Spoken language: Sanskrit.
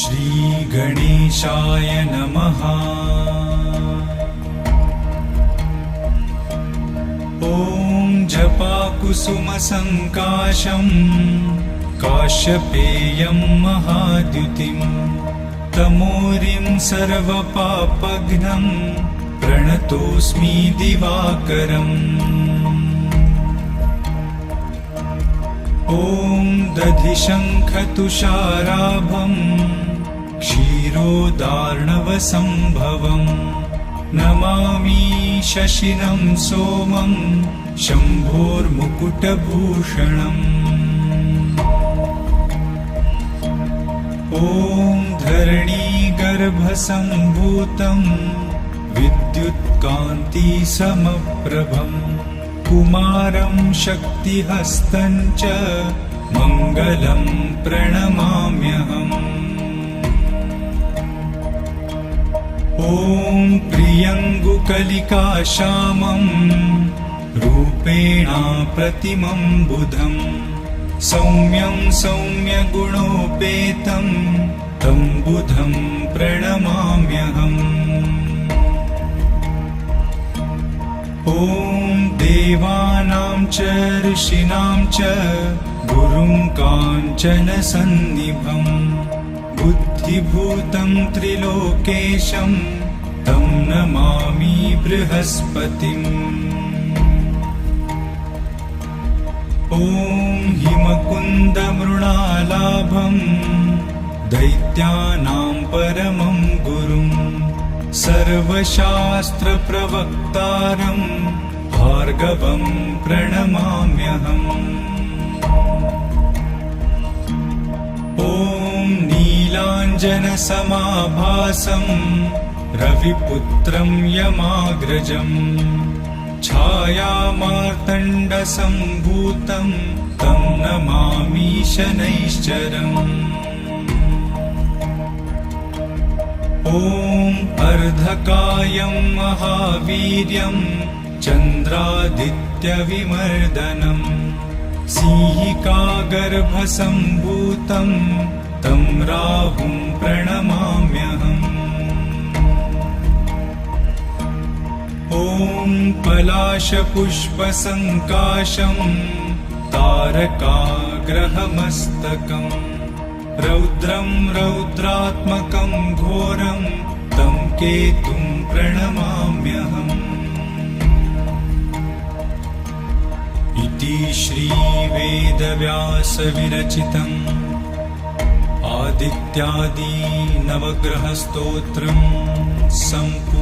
श्रीगणेशाय नमः। ॐ जपाकुसुमसङ्काशं काश्यपेयं महाद्युतिं तमोरिं सर्वपापघ्नं प्रणतोऽस्मि दिवाकरम्। ॐ दधिशङ्खतुषाराभं क्षीरोदार्णवसम्भवम् नमामि शशिनं सोमं शम्भोर्मुकुटभूषणम्। ॐ धरणीगर्भसम्भूतं विद्युत्कान्तिसमप्रभम् कुमारं शक्तिहस्तं च मङ्गलं प्रणमाम्यहम्। ॐ प्रियङ्गुकलिकाश्यामं रूपेणाप्रतिमं बुधं सौम्यं सौम्यगुणोपेतं तं बुधं प्रणमाम्यहम्। ॐ देवानां च ऋषीणां च गुरुं काञ्चनसन्निभं बुद्धिभूतं त्रिलोकेशं तं नमामि बृहस्पतिम्। ॐ हिमकुन्दमृणालाभं दैत्यानां परमं गुरुं सर्वशास्त्रप्रवक्तारं भार्गवं प्रणमाम्यहम्। ॐ नीलाञ्जनसमाभासं रविपुत्रं यमाग्रजं छायामार्तण्डसम्भूतं तं नमामि शनैश्चरम्। ॐ अर्धकायं महावीर्यं चन्द्रादित्यविमर्दनं सिंहिकागर्भसम्भूतं तं राहुं प्रणमाम्यहम्। ॐ पलाशपुष्पसङ्काशं तारकाग्रहमस्तकं रौद्रं रौद्रात्मकं घोरं तं केतुं प्रणमाम्यहम्। इति श्रीवेदव्यासविरचितम् आदित्यादि नवग्रहस्तोत्रं सम्पूर्णम्।